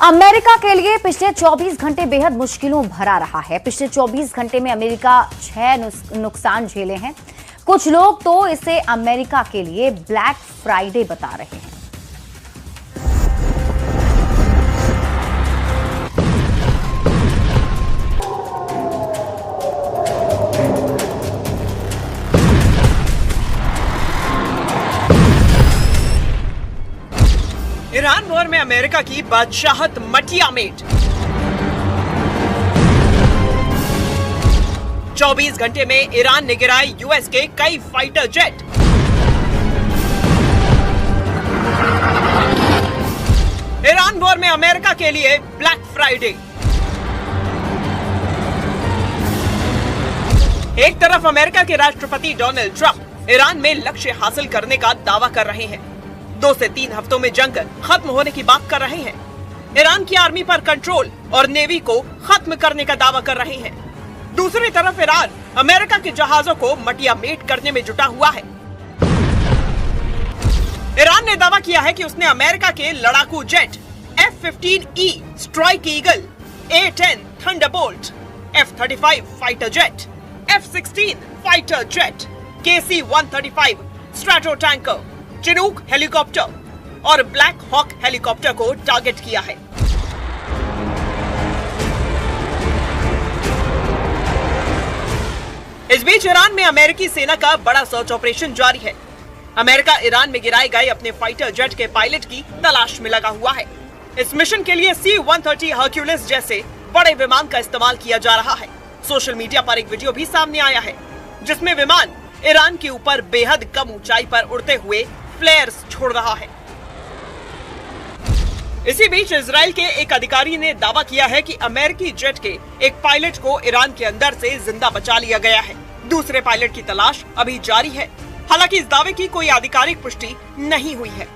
America के लिए पिछले 24 घंटे बेहद मुश्किलों भरा रहा है। पिछले 24 घंटे में अमेरिका 6 नुकसान झेले हैं। कुछ लोग तो इसे अमेरिका के लिए ब्लैक फ्राइडे बता रहे हैं। ईरान वॉर में अमेरिका की बादशाहत मटिया मेट। 24 घंटे में ईरान ने गिराए यूएस के कई फाइटर जेट। ईरान वॉर में अमेरिका के लिए ब्लैक फ्राइडे। एक तरफ अमेरिका के राष्ट्रपति डोनाल्ड ट्रंप ईरान में लक्ष्य हासिल करने का दावा कर रहे हैं। 2 से 3 हफ्तों में जंग खत्म होने की बात कर रहे हैं। ईरान की आर्मी पर कंट्रोल और नेवी को खत्म करने का दावा कर रहे हैं। दूसरी तरफ ईरान अमेरिका के जहाजों को मटिया मेट करने में जुटा हुआ है। ईरान ने दावा किया है कि उसने अमेरिका के लड़ाकू jet F-15E strike eagle, A-10 Thunderbolt, F-35 fighter jet, F-16 fighter jet, KC-135 strato tanker, Chinook helicopter और ब्लैक हॉक हेलीकॉप्टर को टारगेट किया है। इस बीच ईरान में अमेरिकी सेना का बड़ा सर्च ऑपरेशन जारी है। अमेरिका ईरान में गिराए गए अपने फाइटर जेट के पायलट की तलाश में लगा हुआ है। इस मिशन के लिए C-130 हर्क्यूलिस जैसे बड़े विमान का इस्तेमाल किया जा रहा है। सोशल मीडिया पर एक वीडियो भी सामने आया है जिसमें विमान ईरान के ऊपर बेहद कम ऊंचाई पर उड़ते हुए फ्लेयर्स छोड़ रहा है। इसी बीच इजराइल के एक अधिकारी ने दावा किया है कि अमेरिकी जेट के एक पायलट को ईरान के अंदर से जिंदा बचा लिया गया है। दूसरे पायलट की तलाश अभी जारी है। हालांकि इस दावे की कोई आधिकारिक पुष्टि नहीं हुई है।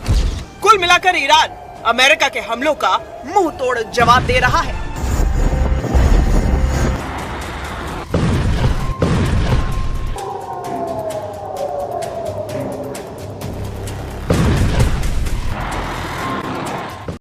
कुल मिलाकर ईरान अमेरिका के हमलों का मुंह तोड़ जवाब दे रहा है।